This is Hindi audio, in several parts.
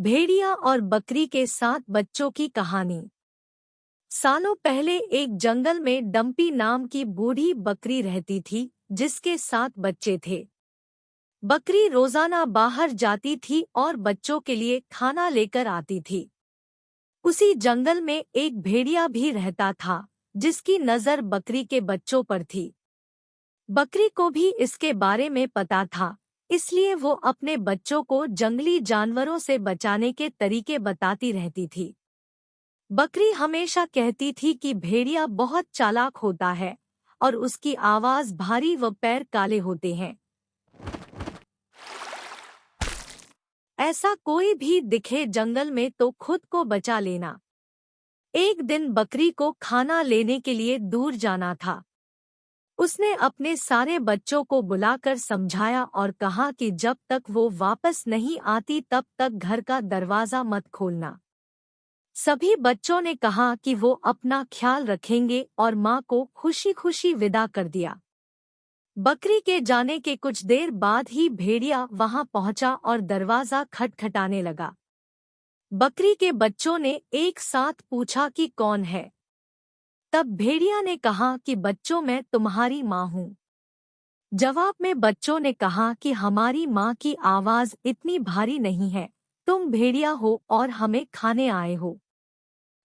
भेड़िया और बकरी के 7 बच्चों की कहानी। सालों पहले एक जंगल में डंपी नाम की बूढ़ी बकरी रहती थी, जिसके 7 बच्चे थे। बकरी रोजाना बाहर जाती थी और बच्चों के लिए खाना लेकर आती थी। उसी जंगल में एक भेड़िया भी रहता था, जिसकी नजर बकरी के बच्चों पर थी। बकरी को भी इसके बारे में पता था, इसलिए वो अपने बच्चों को जंगली जानवरों से बचाने के तरीके बताती रहती थी। बकरी हमेशा कहती थी कि भेड़िया बहुत चालाक होता है और उसकी आवाज भारी व पैर काले होते हैं। ऐसा कोई भी दिखे जंगल में तो खुद को बचा लेना। एक दिन बकरी को खाना लेने के लिए दूर जाना था। उसने अपने सारे बच्चों को बुलाकर समझाया और कहा कि जब तक वो वापस नहीं आती तब तक घर का दरवाजा मत खोलना। सभी बच्चों ने कहा कि वो अपना ख्याल रखेंगे और माँ को खुशी खुशी विदा कर दिया। बकरी के जाने के कुछ देर बाद ही भेड़िया वहां पहुंचा और दरवाजा खटखटाने लगा। बकरी के बच्चों ने एक साथ पूछा कि कौन है। तब भेड़िया ने कहा कि बच्चों, मैं तुम्हारी माँ हूँ। जवाब में बच्चों ने कहा कि हमारी माँ की आवाज इतनी भारी नहीं है, तुम भेड़िया हो और हमें खाने आए हो।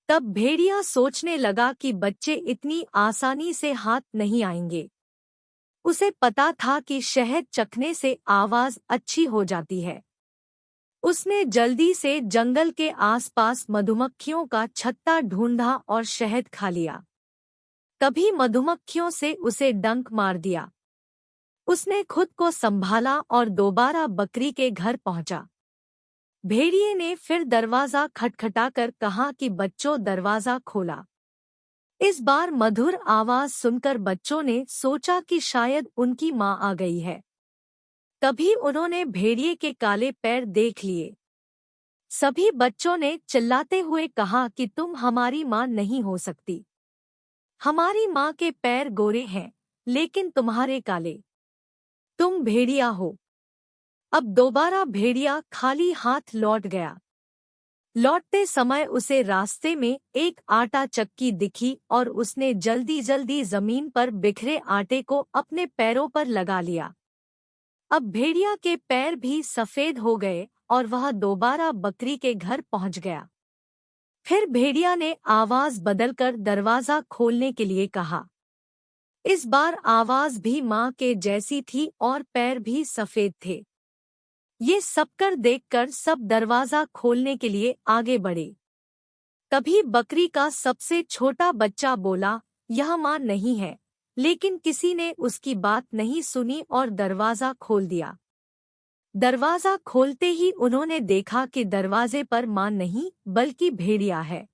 तब भेड़िया सोचने लगा कि बच्चे इतनी आसानी से हाथ नहीं आएंगे। उसे पता था कि शहद चखने से आवाज अच्छी हो जाती है। उसने जल्दी से जंगल के आसपास मधुमक्खियों का छत्ता ढूंढा और शहद खा लिया। तभी मधुमक्खियों से उसे डंक मार दिया। उसने खुद को संभाला और दोबारा बकरी के घर पहुंचा। भेड़िए ने फिर दरवाजा खटखटाकर कहा कि बच्चों, दरवाजा खोला। इस बार मधुर आवाज सुनकर बच्चों ने सोचा कि शायद उनकी माँ आ गई है। तभी उन्होंने भेड़िए के काले पैर देख लिए। सभी बच्चों ने चिल्लाते हुए कहा कि तुम हमारी माँ नहीं हो सकती। हमारी माँ के पैर गोरे हैं, लेकिन तुम्हारे काले। तुम भेड़िया हो। अब दोबारा भेड़िया खाली हाथ लौट गया। लौटते समय उसे रास्ते में एक आटा चक्की दिखी और उसने जल्दी जल्दी जमीन पर बिखरे आटे को अपने पैरों पर लगा लिया। अब भेड़िया के पैर भी सफेद हो गए और वह दोबारा बकरी के घर पहुंच गया। फिर भेड़िया ने आवाज बदलकर दरवाजा खोलने के लिए कहा। इस बार आवाज भी माँ के जैसी थी और पैर भी सफेद थे। ये सब कर देखकर सब दरवाजा खोलने के लिए आगे बढ़े। तभी बकरी का सबसे छोटा बच्चा बोला, यह माँ नहीं है, लेकिन किसी ने उसकी बात नहीं सुनी और दरवाजा खोल दिया। दरवाजा खोलते ही उन्होंने देखा कि दरवाजे पर माँ नहीं बल्कि भेड़िया है।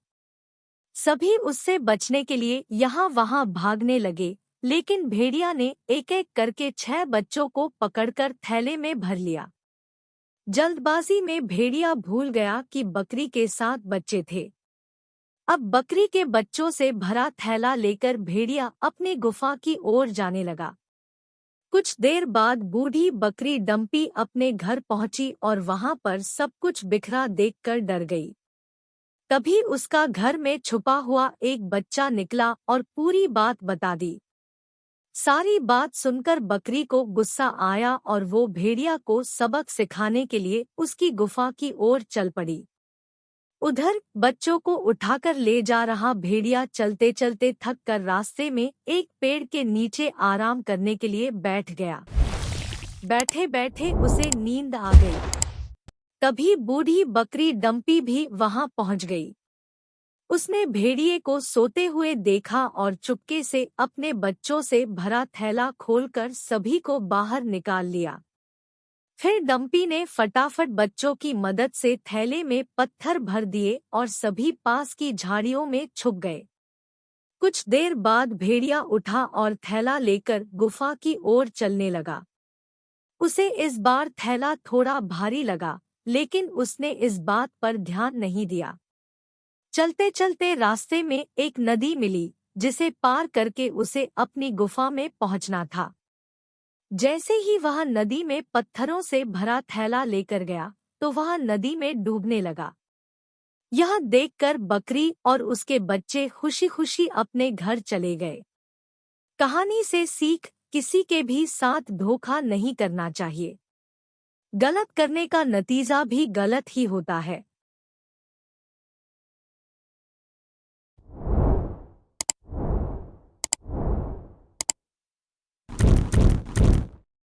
सभी उससे बचने के लिए यहाँ वहाँ भागने लगे, लेकिन भेड़िया ने एक एक करके 6 बच्चों को पकड़कर थैले में भर लिया। जल्दबाजी में भेड़िया भूल गया कि बकरी के 7 बच्चे थे। अब बकरी के बच्चों से भरा थैला लेकर भेड़िया अपनी गुफा की ओर जाने लगा। कुछ देर बाद बूढ़ी बकरी डंपी अपने घर पहुंची और वहां पर सब कुछ बिखरा देखकर डर गई। तभी उसका घर में छुपा हुआ एक बच्चा निकला और पूरी बात बता दी। सारी बात सुनकर बकरी को गुस्सा आया और वो भेड़िया को सबक सिखाने के लिए उसकी गुफा की ओर चल पड़ी। उधर बच्चों को उठाकर ले जा रहा भेड़िया चलते चलते थक कर रास्ते में एक पेड़ के नीचे आराम करने के लिए बैठ गया। बैठे बैठे उसे नींद आ गई। तभी बूढ़ी बकरी डंपी भी वहां पहुंच गई। उसने भेड़िए को सोते हुए देखा और चुपके से अपने बच्चों से भरा थैला खोलकर सभी को बाहर निकाल लिया। फिर डंपी ने फटाफट बच्चों की मदद से थैले में पत्थर भर दिए और सभी पास की झाड़ियों में छुप गए। कुछ देर बाद भेड़िया उठा और थैला लेकर गुफा की ओर चलने लगा। उसे इस बार थैला थोड़ा भारी लगा, लेकिन उसने इस बात पर ध्यान नहीं दिया। चलते चलते रास्ते में एक नदी मिली, जिसे पार करके उसे अपनी गुफा में पहुंचना था। जैसे ही वह नदी में पत्थरों से भरा थैला लेकर गया, तो वह नदी में डूबने लगा। यह देखकर बकरी और उसके बच्चे खुशी खुशी अपने घर चले गए। कहानी से सीख, किसी के भी साथ धोखा नहीं करना चाहिए। गलत करने का नतीजा भी गलत ही होता है।